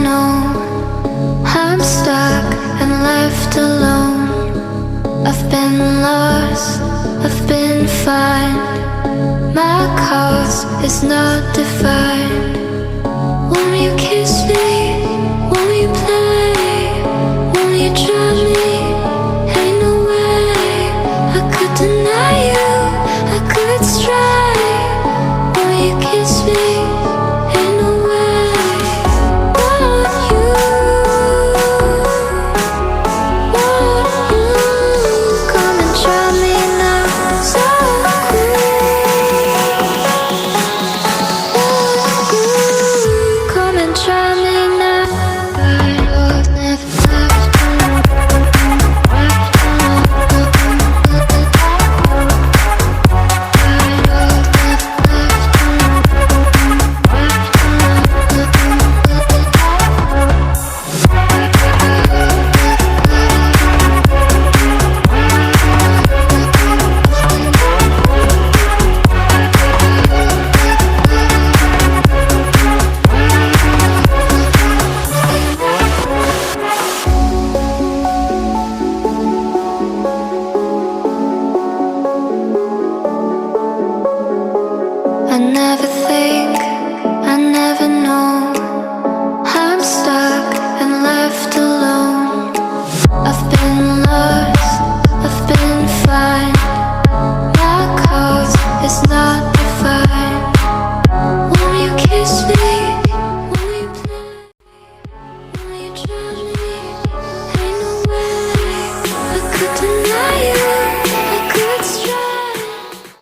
know I'm stuck and left alone. I've been lost, I've been fine. My cause is not defined. Won't you kiss me? Won't you play? Won't you try me? Ain't no way I could deny you, I could stray. Won't you kiss me? Ain't no way. Won't you? Won't you come and try me now? So come and try me now. I was never left alone. I never think, I never know. I'm stuck and left alone. I've been lost, I've been fine. My cause is not defined. Won't you kiss me? Won't you play? Won't you try me?